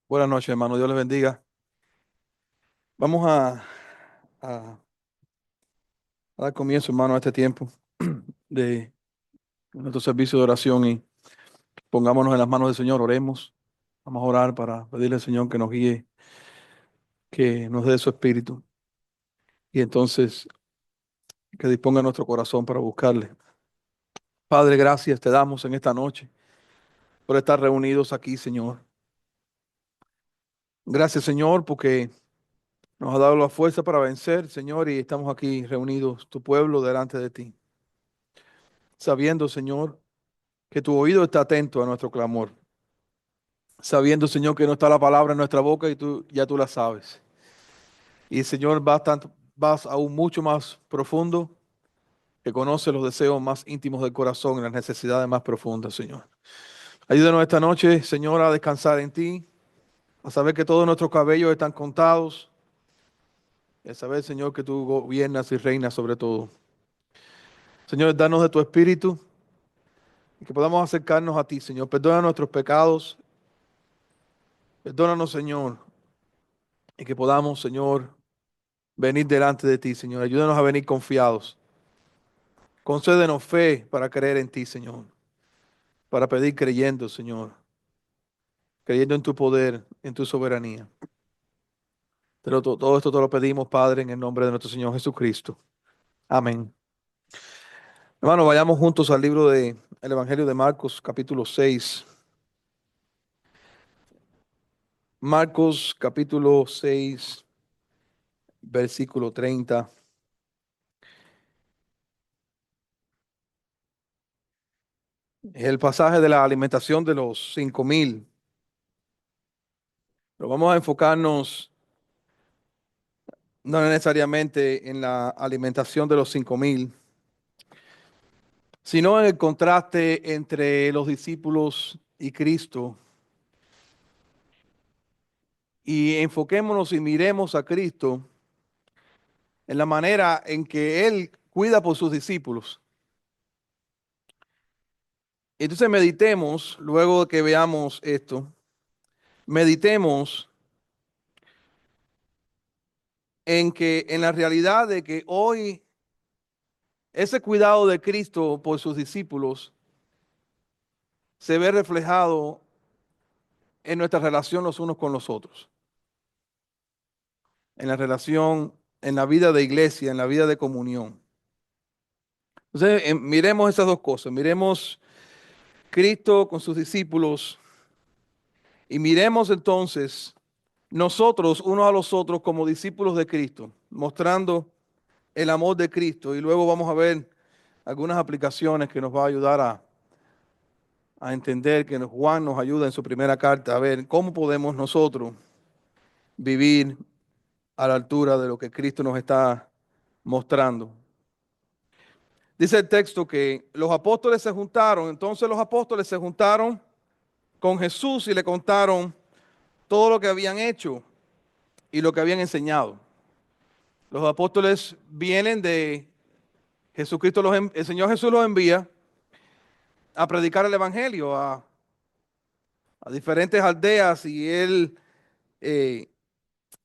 Buenas noches, hermano. Dios les bendiga. Vamos a- a dar comienzo, hermano, a este tiempo de nuestro servicio de oración y pongámonos en las manos del Señor. Oremos. Vamos a orar para pedirle al Señor que nos guíe, que nos dé su espíritu y entonces que disponga nuestro corazón para buscarle. Padre, gracias te damos en esta noche por estar reunidos aquí, Señor. Gracias, Señor, porque nos ha dado la fuerza para vencer, Señor, y estamos aquí reunidos, tu pueblo, delante de ti, sabiendo, Señor, que tu oído está atento a nuestro clamor, sabiendo, Señor, que no está la palabra en nuestra boca y tú la sabes. Y, Señor, vas aún mucho más profundo, que conoce los deseos más íntimos del corazón y las necesidades más profundas, Señor. Ayúdanos esta noche, Señor, a descansar en ti, a saber que todos nuestros cabellos están contados, y a saber, Señor, que tú gobiernas y reinas sobre todo. Señor, danos de tu espíritu y que podamos acercarnos a ti, Señor. Perdona nuestros pecados, perdónanos, Señor, y que podamos, Señor, venir delante de ti, Señor. Ayúdanos a venir confiados. Concédenos fe para creer en ti, Señor. Para pedir creyendo, Señor. Creyendo en tu poder, en tu soberanía. Pero todo esto te lo pedimos, Padre, en el nombre de nuestro Señor Jesucristo. Amén. Hermano, vayamos juntos al libro de el Evangelio de Marcos, capítulo 6. Marcos, capítulo 6, versículo 30. Es el pasaje de la alimentación de los 5,000. Pero vamos a enfocarnos no necesariamente en la alimentación de los 5,000, sino en el contraste entre los discípulos y Cristo. Y enfoquémonos y miremos a Cristo en la manera en que Él cuida por sus discípulos. Entonces meditemos, luego de que veamos esto, meditemos en que en la realidad de que hoy ese cuidado de Cristo por sus discípulos se ve reflejado en nuestra relación los unos con los otros, en la relación, en la vida de iglesia, en la vida de comunión. Entonces, miremos esas dos cosas, miremos Cristo con sus discípulos y miremos entonces nosotros unos a los otros como discípulos de Cristo, mostrando el amor de Cristo y luego vamos a ver algunas aplicaciones que nos va a ayudar a entender que Juan nos ayuda en su primera carta a ver cómo podemos nosotros vivir a la altura de lo que Cristo nos está mostrando. Dice el texto que los apóstoles se juntaron, entonces los apóstoles se juntaron con Jesús y le contaron todo lo que habían hecho y lo que habían enseñado. Los apóstoles vienen de Jesucristo, el Señor Jesús los envía a predicar el Evangelio a diferentes aldeas y Él eh,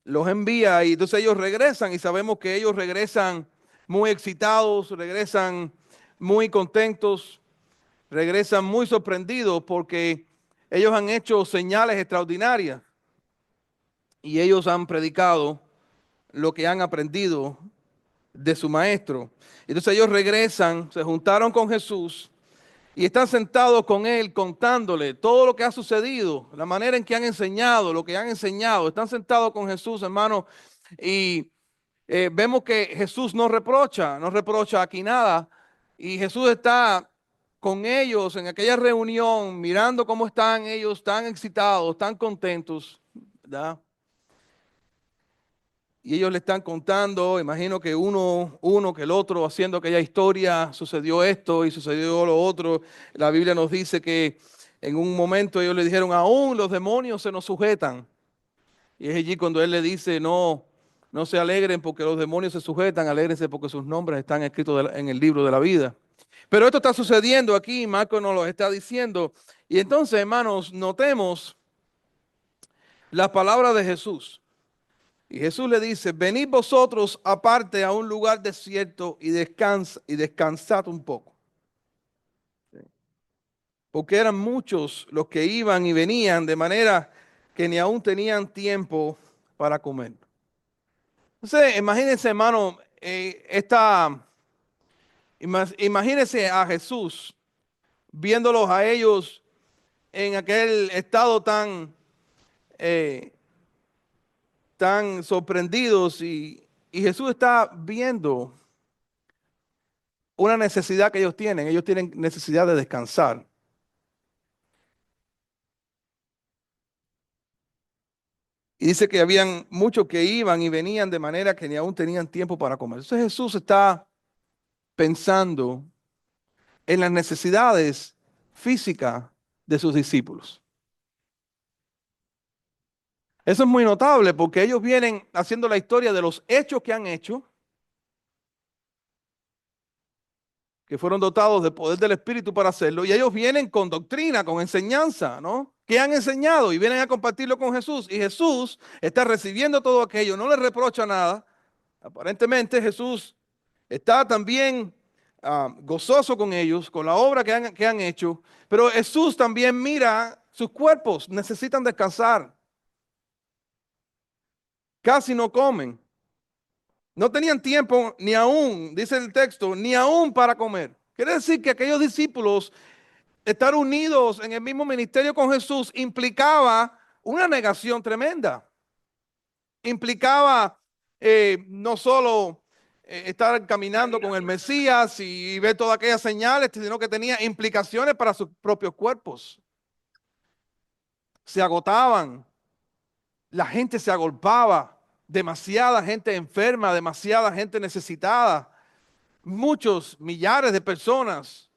los envía y entonces ellos regresan y sabemos que ellos regresan muy excitados, regresan muy contentos, regresan muy sorprendidos porque ellos han hecho señales extraordinarias y ellos han predicado lo que han aprendido de su maestro. Entonces ellos regresan, se juntaron con Jesús y están sentados con él contándole todo lo que ha sucedido, la manera en que han enseñado, lo que han enseñado. Están sentados con Jesús, hermano, y vemos que Jesús no reprocha aquí nada. Y Jesús está con ellos en aquella reunión, mirando cómo están ellos tan excitados, tan contentos, ¿verdad? Y ellos le están contando, imagino que uno que el otro, haciendo aquella historia, sucedió esto y sucedió lo otro. La Biblia nos dice que en un momento ellos le dijeron, aún los demonios se nos sujetan. Y es allí cuando él le dice, no, no se alegren porque los demonios se sujetan, alégrense porque sus nombres están escritos en el libro de la vida. Pero esto está sucediendo aquí, Marco nos lo está diciendo. Y entonces, hermanos, notemos las palabras de Jesús. Y Jesús le dice, venid vosotros aparte a un lugar desierto y descansad un poco. Porque eran muchos los que iban y venían, de manera que ni aún tenían tiempo para comer. Entonces, imagínense, hermano, imagínense a Jesús viéndolos a ellos en aquel estado eh, tan sorprendidos y Jesús está viendo una necesidad que ellos tienen. Ellos tienen necesidad de descansar. Y dice que habían muchos que iban y venían de manera que ni aún tenían tiempo para comer. Entonces Jesús está pensando en las necesidades físicas de sus discípulos. Eso es muy notable porque ellos vienen haciendo la historia de los hechos que han hecho, que fueron dotados de poder del Espíritu para hacerlo, y ellos vienen con doctrina, con enseñanza, ¿no? Que han enseñado y vienen a compartirlo con Jesús. Y Jesús está recibiendo todo aquello, no les reprocha nada. Aparentemente Jesús está también gozoso con ellos, con la obra que han hecho, pero Jesús también mira sus cuerpos, necesitan descansar, casi no comen, no tenían tiempo ni aún, dice el texto, ni aún para comer. Quiere decir que aquellos discípulos estar unidos en el mismo ministerio con Jesús implicaba una negación tremenda, implicaba no solo estar caminando con el Mesías y ver todas aquellas señales, sino que tenía implicaciones para sus propios cuerpos. Se agotaban, la gente se agolpaba, demasiada gente enferma, demasiada gente necesitada, muchos millares de personas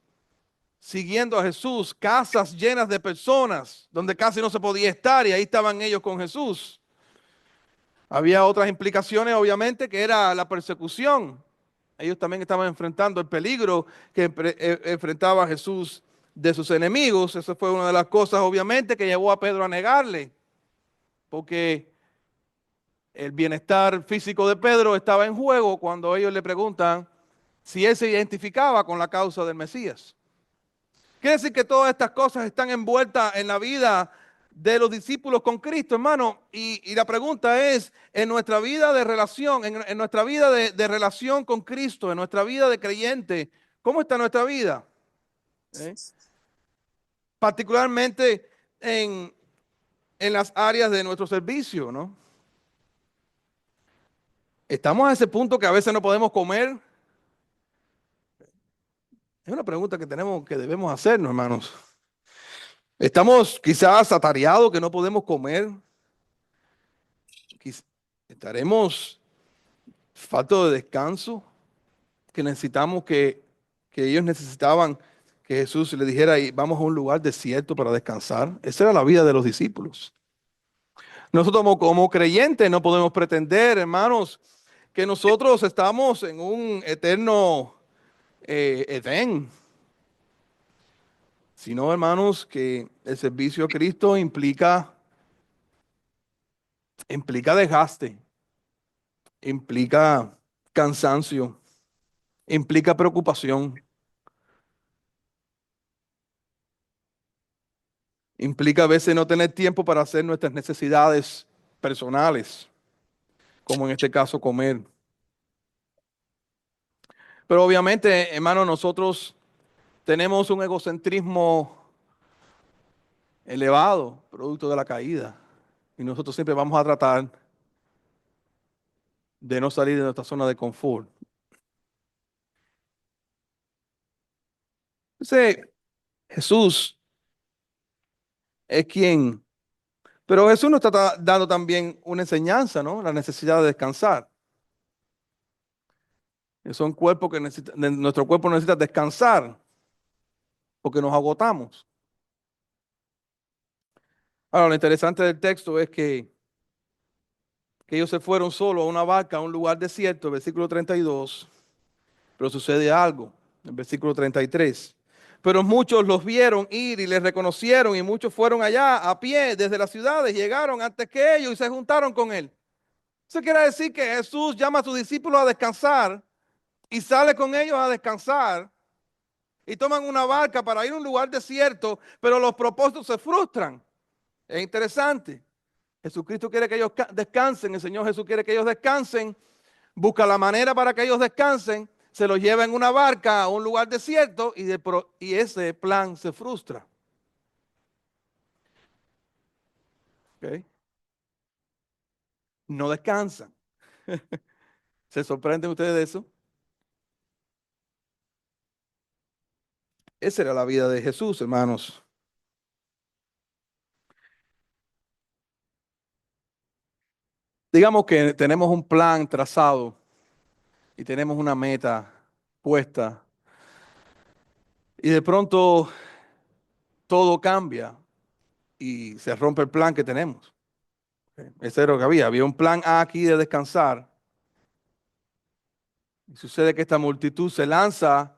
siguiendo a Jesús, casas llenas de personas donde casi no se podía estar y ahí estaban ellos con Jesús. Había otras implicaciones, obviamente, que era la persecución. Ellos también estaban enfrentando el peligro que enfrentaba Jesús de sus enemigos. Eso fue una de las cosas, obviamente, que llevó a Pedro a negarle, porque el bienestar físico de Pedro estaba en juego cuando ellos le preguntan si él se identificaba con la causa del Mesías. Quiere decir que todas estas cosas están envueltas en la vida de los discípulos con Cristo, hermano. Y la pregunta es, en nuestra vida de relación, en nuestra vida de relación con Cristo, en nuestra vida de creyente, ¿cómo está nuestra vida? ¿Eh? Particularmente en las áreas de nuestro servicio, ¿no? Estamos a ese punto que a veces no podemos comer. Es una pregunta que debemos hacernos, hermanos. Estamos quizás atareados que no podemos comer. Estaremos falta de descanso, que necesitamos que ellos necesitaban que Jesús le dijera, "Y vamos a un lugar desierto para descansar". Esa era la vida de los discípulos. Nosotros como creyentes no podemos pretender, hermanos, que nosotros estamos en un eterno Edén, sino, hermanos, que el servicio a Cristo implica desgaste, implica cansancio, implica preocupación. Implica a veces no tener tiempo para hacer nuestras necesidades personales, como en este caso comer. Pero obviamente, hermano, nosotros tenemos un egocentrismo elevado, producto de la caída. Y nosotros siempre vamos a tratar de no salir de nuestra zona de confort. Entonces, Jesús es quien, pero Jesús nos está dando también una enseñanza, ¿no? La necesidad de descansar. Son cuerpos que nuestro cuerpo necesita descansar porque nos agotamos. Ahora, lo interesante del texto es que ellos se fueron solo a una barca, a un lugar desierto, versículo 32, pero sucede algo, en versículo 33. pero muchos los vieron ir y les reconocieron y muchos fueron allá a pie desde las ciudades, llegaron antes que ellos y se juntaron con él. Eso quiere decir que Jesús llama a sus discípulos a descansar y sale con ellos a descansar y toman una barca para ir a un lugar desierto, pero los propósitos se frustran. Es interesante. Jesucristo quiere que ellos descansen, el Señor Jesús quiere que ellos descansen, busca la manera para que ellos descansen, se los lleva en una barca a un lugar desierto y ese plan se frustra. ¿Okay? No descansan. ¿Se sorprenden ustedes de eso? Esa era la vida de Jesús, hermanos. Digamos que tenemos un plan trazado y tenemos una meta puesta y de pronto todo cambia y se rompe el plan que tenemos. Ese era lo que había. Había un plan A aquí de descansar. Y sucede que esta multitud se lanza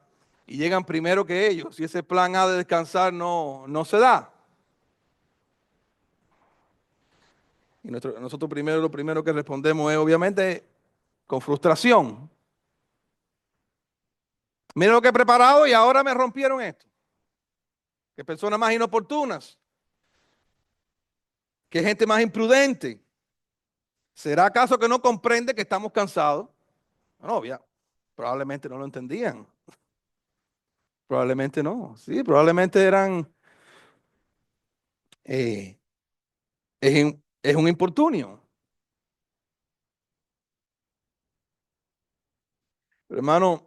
y llegan primero que ellos. Y ese plan A de descansar no se da. Y nosotros primero lo primero que respondemos es obviamente con frustración. Mira lo que he preparado y ahora me rompieron esto. Qué personas más inoportunas. Qué gente más imprudente. ¿Será acaso que no comprende que estamos cansados? No, ya, probablemente no lo entendían. Probablemente no. Sí, probablemente eran, eh, es un infortunio. Pero, hermano,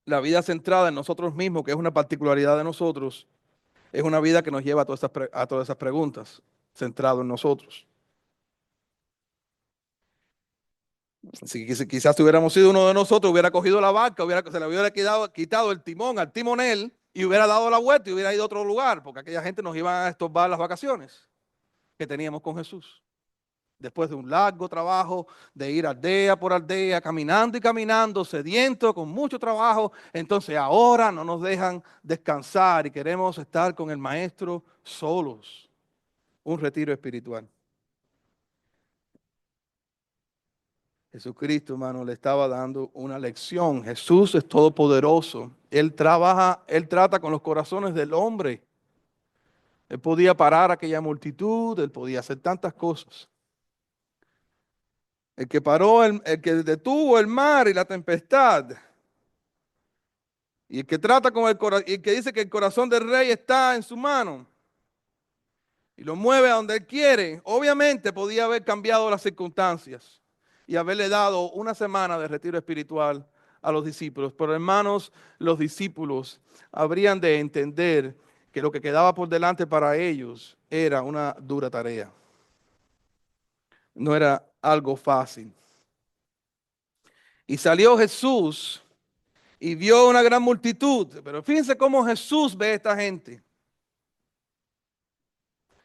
la vida centrada en nosotros mismos, que es una particularidad de nosotros, es una vida que nos lleva a todas esas preguntas, centrado en nosotros. Si quizás hubiéramos sido uno de nosotros, hubiera cogido la barca, se le hubiera quitado el timón al timonel y hubiera dado la vuelta y hubiera ido a otro lugar, porque aquella gente nos iba a estorbar las vacaciones que teníamos con Jesús. Después de un largo trabajo de ir aldea por aldea, caminando y caminando, sediento, con mucho trabajo, entonces ahora no nos dejan descansar y queremos estar con el Maestro solos. Un retiro espiritual. Jesucristo, hermano, le estaba dando una lección. Jesús es todopoderoso. Él trabaja, él trata con los corazones del hombre. Él podía parar aquella multitud, él podía hacer tantas cosas. El que paró, el que detuvo el mar y la tempestad. Y el que trata con el corazón, y el que dice que el corazón del rey está en su mano y lo mueve a donde él quiere, obviamente podía haber cambiado las circunstancias y haberle dado una semana de retiro espiritual a los discípulos. Pero hermanos, los discípulos habrían de entender que lo que quedaba por delante para ellos era una dura tarea. No era algo fácil. Y salió Jesús y vio una gran multitud. Pero fíjense cómo Jesús ve a esta gente.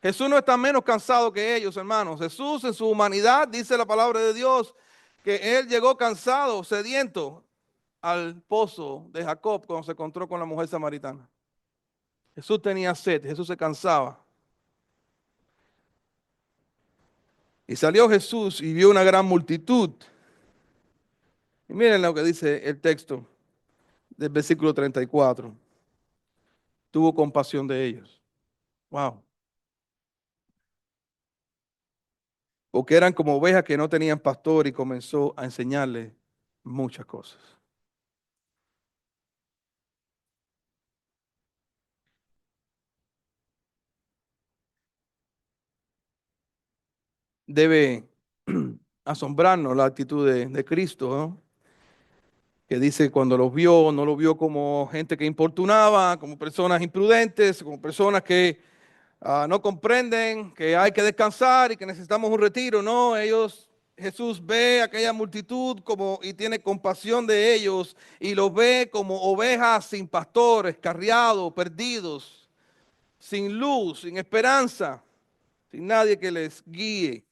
Jesús no está menos cansado que ellos, hermanos. Jesús en su humanidad, dice la palabra de Dios, que él llegó cansado, sediento, al pozo de Jacob cuando se encontró con la mujer samaritana. Jesús tenía sed, Jesús se cansaba. Y salió Jesús y vio una gran multitud. Y miren lo que dice el texto del versículo 34. Tuvo compasión de ellos. Wow. Porque eran como ovejas que no tenían pastor y comenzó a enseñarles muchas cosas. Debe asombrarnos la actitud de Cristo, ¿no? Que dice cuando los vio, no los vio como gente que importunaba, como personas imprudentes, como personas que no comprenden que hay que descansar y que necesitamos un retiro. No, Jesús ve a aquella multitud como y tiene compasión de ellos y los ve como ovejas sin pastor, escarriados, perdidos, sin luz, sin esperanza, sin nadie que les guíe.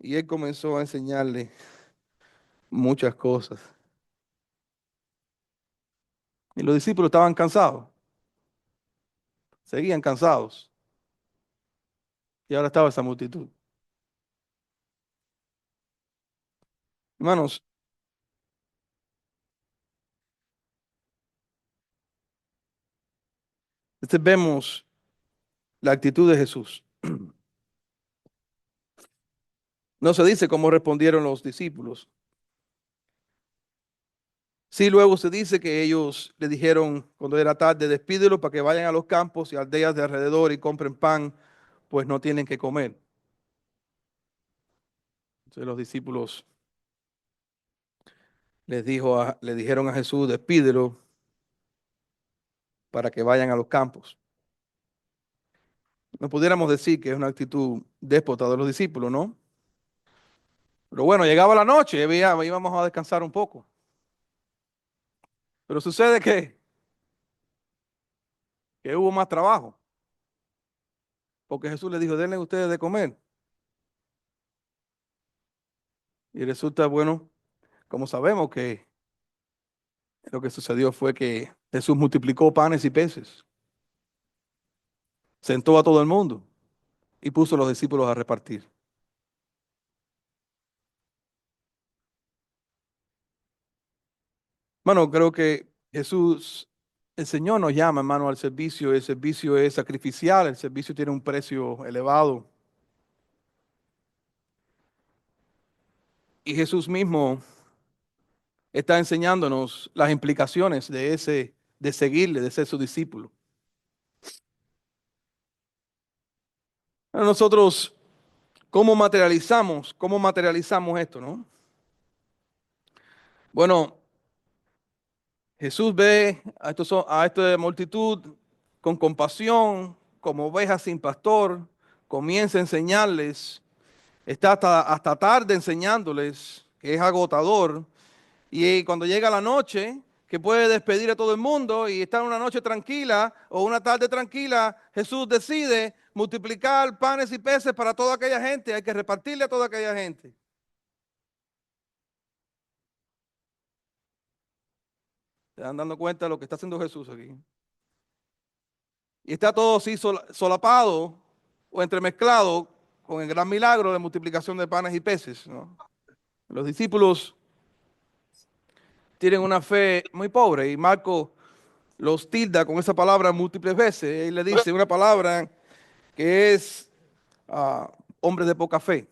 Y él comenzó a enseñarle muchas cosas. Y los discípulos estaban cansados, seguían cansados. Y ahora estaba esa multitud. Hermanos, vemos la actitud de Jesús. No se dice cómo respondieron los discípulos. Sí, luego se dice que ellos le dijeron cuando era tarde, despídelo para que vayan a los campos y aldeas de alrededor y compren pan, pues no tienen que comer. Entonces los discípulos le dijeron a Jesús, despídelo para que vayan a los campos. No pudiéramos decir que es una actitud déspota de los discípulos, ¿no? Pero bueno, llegaba la noche, íbamos a descansar un poco. Pero sucede que hubo más trabajo, porque Jesús les dijo, denle ustedes de comer. Y resulta, bueno, como sabemos que lo que sucedió fue que Jesús multiplicó panes y peces, sentó a todo el mundo y puso a los discípulos a repartir. Bueno, creo que Jesús, el Señor nos llama, hermano, al servicio. El servicio es sacrificial, el servicio tiene un precio elevado. Y Jesús mismo está enseñándonos las implicaciones de seguirle, de ser su discípulo. Bueno, nosotros, cómo materializamos esto, no? Bueno, Jesús ve a esta multitud con compasión, como ovejas sin pastor, comienza a enseñarles, está hasta tarde enseñándoles, que es agotador, y cuando llega la noche, que puede despedir a todo el mundo y estar una noche tranquila o una tarde tranquila, Jesús decide multiplicar panes y peces para toda aquella gente, hay que repartirle a toda aquella gente. ¿Se dan dando cuenta de lo que está haciendo Jesús aquí? Y está todo así solapado o entremezclado con el gran milagro de multiplicación de panes y peces, ¿no? Los discípulos tienen una fe muy pobre y Marco los tilda con esa palabra múltiples veces. Él le dice una palabra que es hombres de poca fe,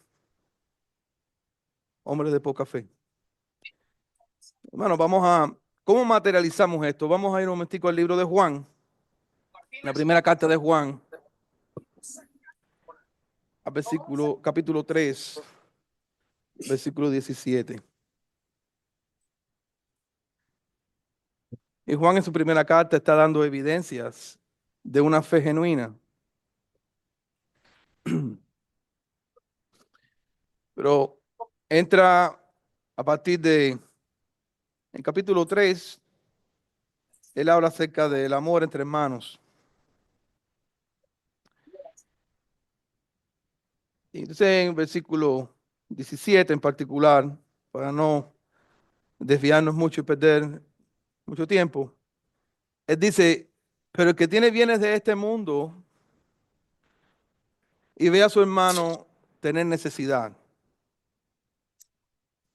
hombres de poca fe. Bueno, ¿cómo materializamos esto? Vamos a ir un momentico al libro de Juan, la primera carta de Juan, al capítulo 3, versículo 17. Y Juan en su primera carta está dando evidencias de una fe genuina. Pero entra a partir en capítulo 3, él habla acerca del amor entre hermanos. Y entonces en versículo 17 en particular, para no desviarnos mucho y perder mucho tiempo, él dice, pero el que tiene bienes de este mundo y ve a su hermano tener necesidad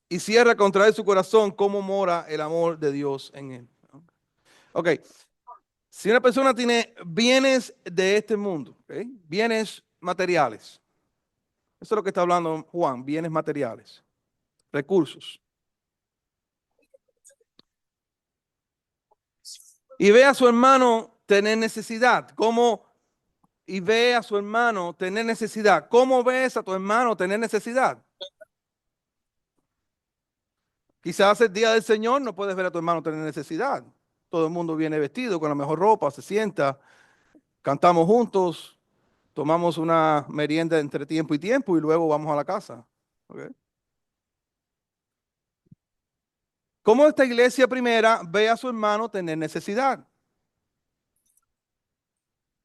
y cierra contra él su corazón, ¿cómo mora el amor de Dios en él? Ok, si una persona tiene bienes de este mundo, ¿ok? Bienes materiales, eso es lo que está hablando Juan, bienes materiales, recursos, y ve a su hermano tener necesidad, y ve a su hermano tener necesidad, ¿cómo ves a tu hermano tener necesidad? Quizás el día del Señor no puedes ver a tu hermano tener necesidad. Todo el mundo viene vestido con la mejor ropa, se sienta, cantamos juntos, tomamos una merienda entre tiempo y tiempo y luego vamos a la casa. ¿Ok? ¿Cómo esta iglesia primera ve a su hermano tener necesidad?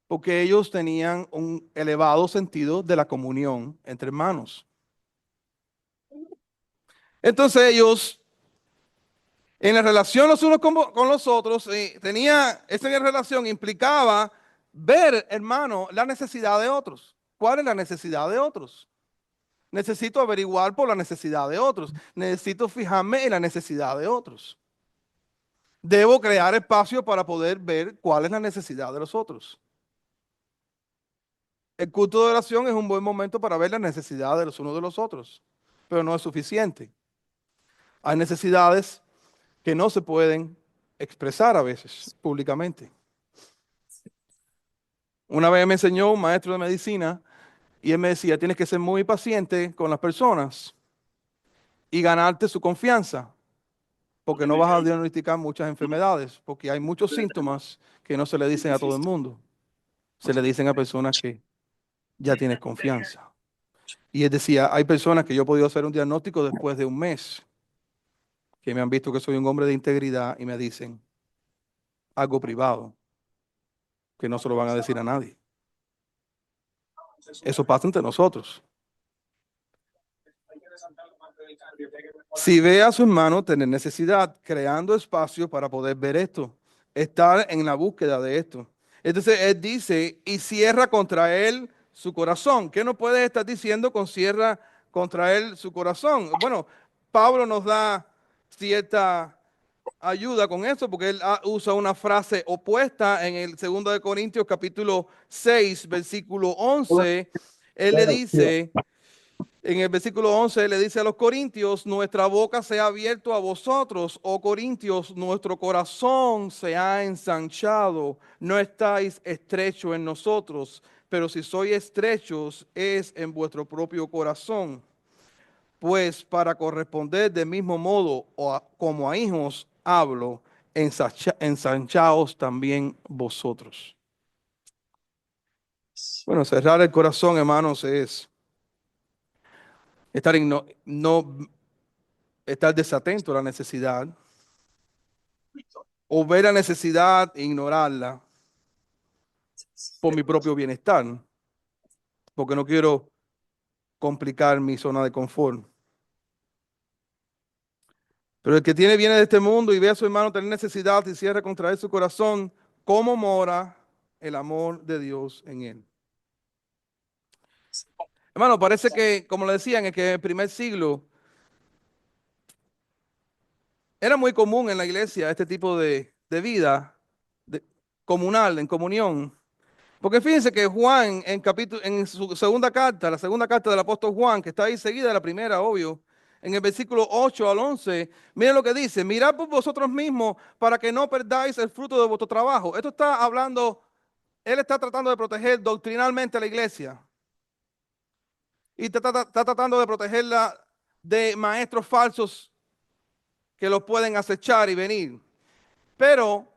Porque ellos tenían un elevado sentido de la comunión entre hermanos. Entonces ellos En la relación los unos con los otros, esa relación implicaba ver, hermano, la necesidad de otros. ¿Cuál es la necesidad de otros? Necesito averiguar por la necesidad de otros. Necesito fijarme en la necesidad de otros. Debo crear espacio para poder ver cuál es la necesidad de los otros. El culto de oración es un buen momento para ver la necesidad de los unos de los otros, pero no es suficiente. Hay necesidades que no se pueden expresar a veces públicamente. Una vez me enseñó un maestro de medicina y él me decía, tienes que ser muy paciente con las personas y ganarte su confianza, porque no vas a diagnosticar muchas enfermedades, porque hay muchos síntomas que no se le dicen a todo el mundo, se le dicen a personas que ya tienes confianza. Y él decía, hay personas que yo he podido hacer un diagnóstico después de un mes, que me han visto que soy un hombre de integridad y me dicen algo privado, que no se lo van a decir a nadie. Eso pasa entre nosotros. Si ve a su hermano tener necesidad, creando espacio para poder ver esto, estar en la búsqueda de esto. Entonces él dice, y cierra contra él su corazón. ¿Qué no puede estar diciendo con cierra contra él su corazón? Bueno, Pablo nos da cierta ayuda con eso porque él usa una frase opuesta en el 2 de Corintios capítulo 6, versículo 11. Él le dice... En el versículo 11 le dice a los corintios, nuestra boca se ha abierto a vosotros, oh corintios, nuestro corazón se ha ensanchado, no estáis estrechos en nosotros, pero si sois estrechos es en vuestro propio corazón. Pues para corresponder del mismo modo como a hijos hablo, ensanchaos también vosotros. Bueno, cerrar el corazón, hermanos, es estar no estar desatento a la necesidad o ver la necesidad e ignorarla por mi propio bienestar, porque no quiero complicar mi zona de confort. Pero el que viene de este mundo y ve a su hermano tener necesidad y cierra contra él su corazón, ¿cómo mora el amor de Dios en él? Hermano, parece que, como le decían, es que en el primer siglo era muy común en la iglesia este tipo de vida comunal, en comunión. Porque fíjense que Juan, en su segunda carta, la segunda carta del apóstol Juan, que está ahí seguida de la primera, obvio, en el versículo 8 al 11, miren lo que dice, mirad por vosotros mismos para que no perdáis el fruto de vuestro trabajo. Esto está hablando, él está tratando de proteger doctrinalmente a la iglesia y está tratando de protegerla de maestros falsos que los pueden acechar y venir. Pero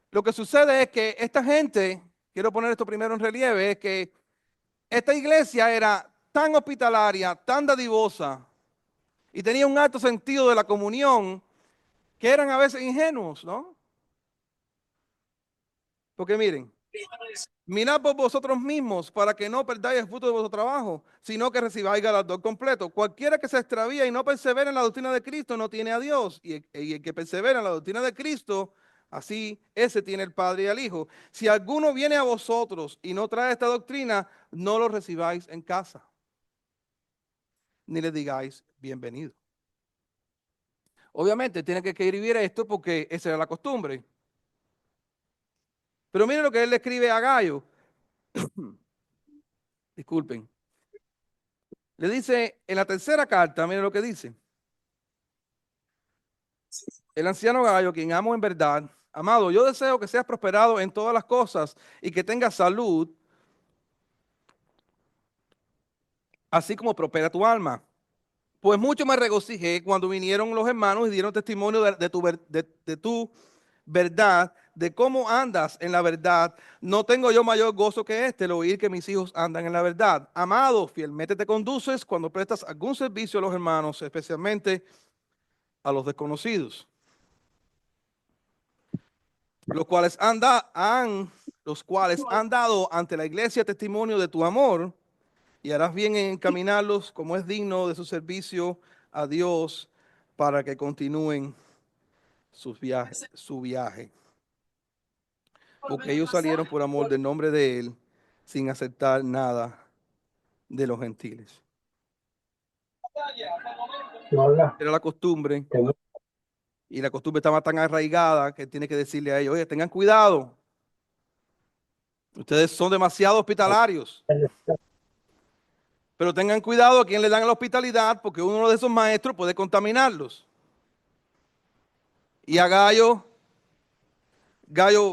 lo que sucede es que esta gente, quiero poner esto primero en relieve, es que esta iglesia era tan hospitalaria, tan dadivosa y tenía un alto sentido de la comunión que eran a veces ingenuos, ¿no? Porque miren, mirad por vosotros mismos para que no perdáis el fruto de vuestro trabajo, sino que recibáis galardón completo. Cualquiera que se extravía y no persevera en la doctrina de Cristo no tiene a Dios. Y el que persevera en la doctrina de Cristo, así ese tiene el Padre y al Hijo. Si alguno viene a vosotros y no trae esta doctrina, no lo recibáis en casa, ni le digáis bienvenido. Obviamente tiene que escribir esto porque esa era la costumbre. Pero miren lo que él le escribe a Gayo. Disculpen. Le dice en la tercera carta, miren lo que dice. El anciano Gayo, quien amo en verdad, amado, yo deseo que seas prosperado en todas las cosas y que tengas salud, así como prospera tu alma. Pues mucho me regocijé cuando vinieron los hermanos y dieron testimonio de tu verdad, de cómo andas en la verdad. No tengo yo mayor gozo que este, el oír que mis hijos andan en la verdad. Amado, fielmente te conduces cuando prestas algún servicio a los hermanos, especialmente a los desconocidos, los cuales han dado ante la iglesia testimonio de tu amor, y harás bien en encaminarlos como es digno de su servicio a Dios para que continúen su viaje, porque ellos salieron por amor del nombre de Él sin aceptar nada de los gentiles. No habla. Era la costumbre, Que no- y la costumbre estaba tan arraigada que tiene que decirle a ellos, oye, tengan cuidado, ustedes son demasiado hospitalarios, pero tengan cuidado a quien le dan la hospitalidad, porque uno de esos maestros puede contaminarlos. Y a Gallo,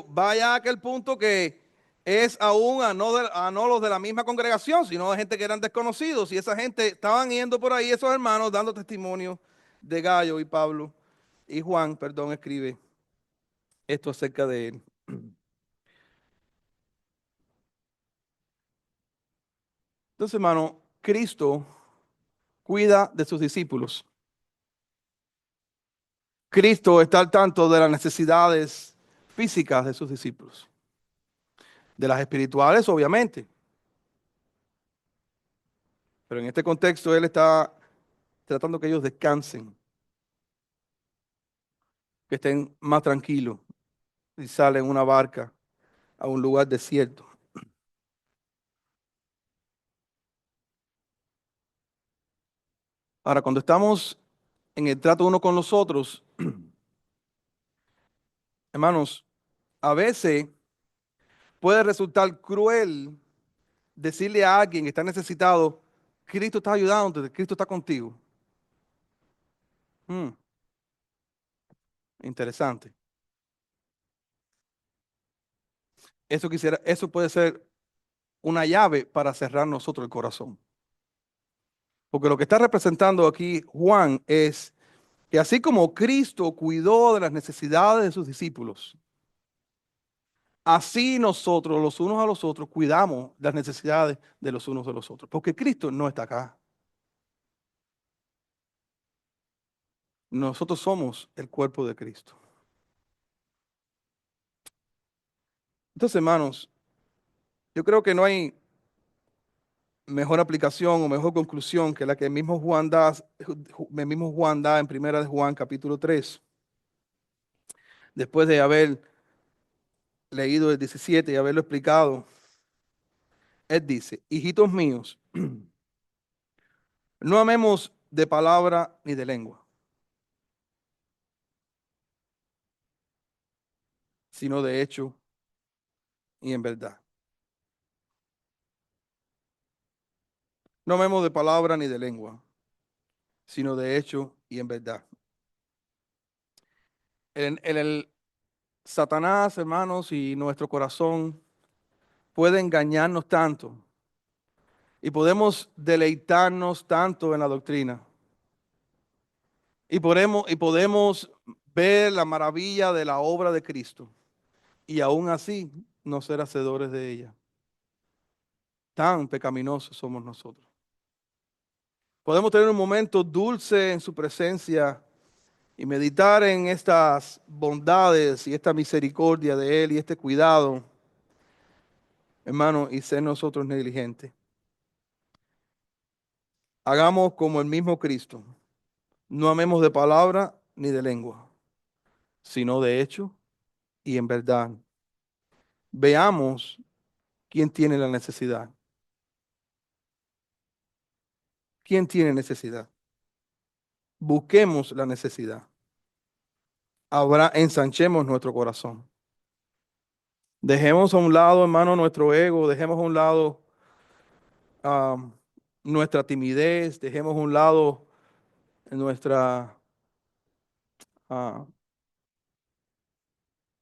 vaya a aquel punto que es aún a no los de la misma congregación, sino a gente que eran desconocidos. Y esa gente estaban yendo por ahí, esos hermanos, dando testimonio de Gallo y Pablo. Y Juan, perdón, escribe esto acerca de él. Entonces, hermano, Cristo cuida de sus discípulos. Cristo está al tanto de las necesidades físicas de sus discípulos, de las espirituales, obviamente. Pero en este contexto, Él está tratando que ellos descansen, que estén más tranquilos y salen en una barca a un lugar desierto. Ahora, cuando estamos en el trato uno con los otros, hermanos, a veces puede resultar cruel decirle a alguien que está necesitado, Cristo está ayudándote, Cristo está contigo. Mm, interesante. Eso puede ser una llave para cerrar nosotros el corazón. Porque lo que está representando aquí Juan es que así como Cristo cuidó de las necesidades de sus discípulos, así nosotros los unos a los otros cuidamos las necesidades de los unos de los otros. Porque Cristo no está acá. Nosotros somos el cuerpo de Cristo. Entonces, hermanos, yo creo que no hay mejor aplicación o mejor conclusión que la que el mismo Juan da en Primera de Juan, capítulo 3, después de haber leído el 17 y haberlo explicado. Él dice, hijitos míos, no amemos de palabra ni de lengua, sino de hecho y en verdad. No amemos de palabra ni de lengua, sino de hecho y en verdad. El Satanás, hermanos, y nuestro corazón puede engañarnos tanto y podemos deleitarnos tanto en la doctrina y podemos ver la maravilla de la obra de Cristo y aún así no ser hacedores de ella. Tan pecaminosos somos nosotros. Podemos tener un momento dulce en su presencia y meditar en estas bondades y esta misericordia de Él y este cuidado, hermano, y ser nosotros negligentes. Hagamos como el mismo Cristo. No amemos de palabra ni de lengua, sino de hecho y en verdad. Veamos quién tiene la necesidad. ¿Quién tiene necesidad? Busquemos la necesidad. Ensanchemos nuestro corazón. Dejemos a un lado, hermano, nuestro ego, dejemos a un lado um, nuestra timidez, dejemos a un lado nuestra ah,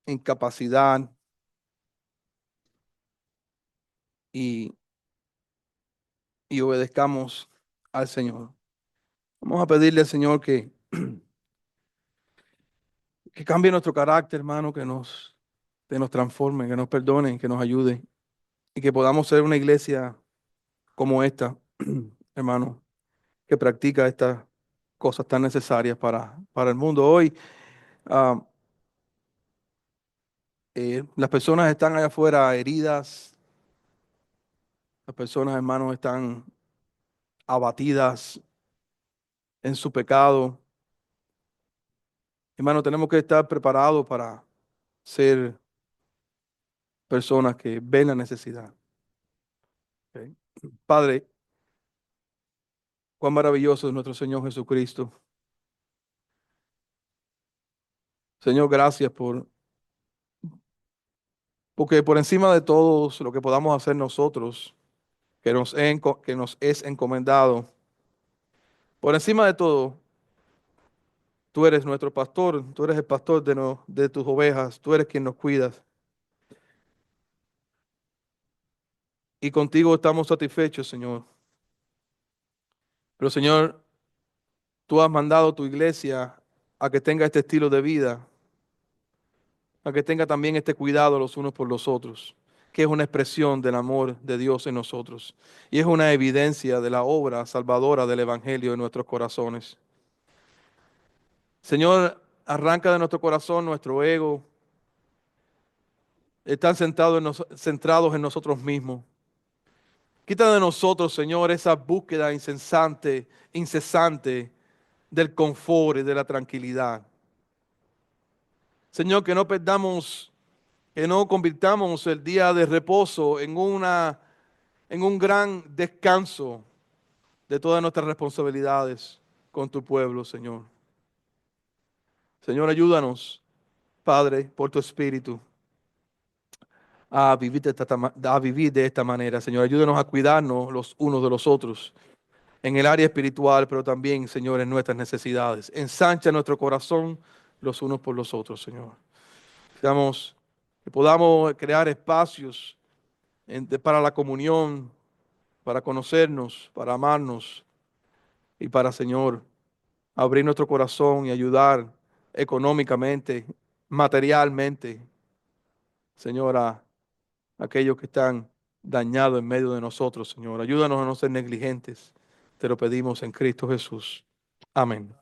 incapacidad y, y obedezcamos al Señor. Vamos a pedirle al Señor que cambie nuestro carácter, hermano, que nos transforme, que nos perdone, que nos ayude y que podamos ser una iglesia como esta, hermano, que practica estas cosas tan necesarias para el mundo. Hoy, ah, las personas están allá afuera heridas, las personas, hermanos, están abatidas en su pecado, Hermano, tenemos que estar preparados para ser personas que ven la necesidad. ¿Ok? Padre, cuán maravilloso es nuestro Señor Jesucristo. Señor, gracias porque por encima de todo lo que podamos hacer nosotros, que nos es encomendado, por encima de todo, tú eres nuestro pastor, tú eres el pastor de tus ovejas, tú eres quien nos cuidas. Y contigo estamos satisfechos, Señor. Pero, Señor, tú has mandado tu iglesia a que tenga este estilo de vida, a que tenga también este cuidado los unos por los otros, que es una expresión del amor de Dios en nosotros y es una evidencia de la obra salvadora del Evangelio en nuestros corazones. Señor, arranca de nuestro corazón nuestro ego, están centrados en nosotros mismos. Quita de nosotros, Señor, esa búsqueda incesante del confort y de la tranquilidad. Señor, que no convirtamos el día de reposo en un gran descanso de todas nuestras responsabilidades con tu pueblo, Señor. Señor, ayúdanos, Padre, por tu Espíritu, a vivir de esta manera. Señor, ayúdanos a cuidarnos los unos de los otros en el área espiritual, pero también, Señor, en nuestras necesidades. Ensancha nuestro corazón los unos por los otros, Señor. Seamos, que podamos crear espacios para la comunión, para conocernos, para amarnos y para, Señor, abrir nuestro corazón y ayudar económicamente, materialmente, Señor, a aquellos que están dañados en medio de nosotros, Señor. Ayúdanos a no ser negligentes. Te lo pedimos en Cristo Jesús. Amén.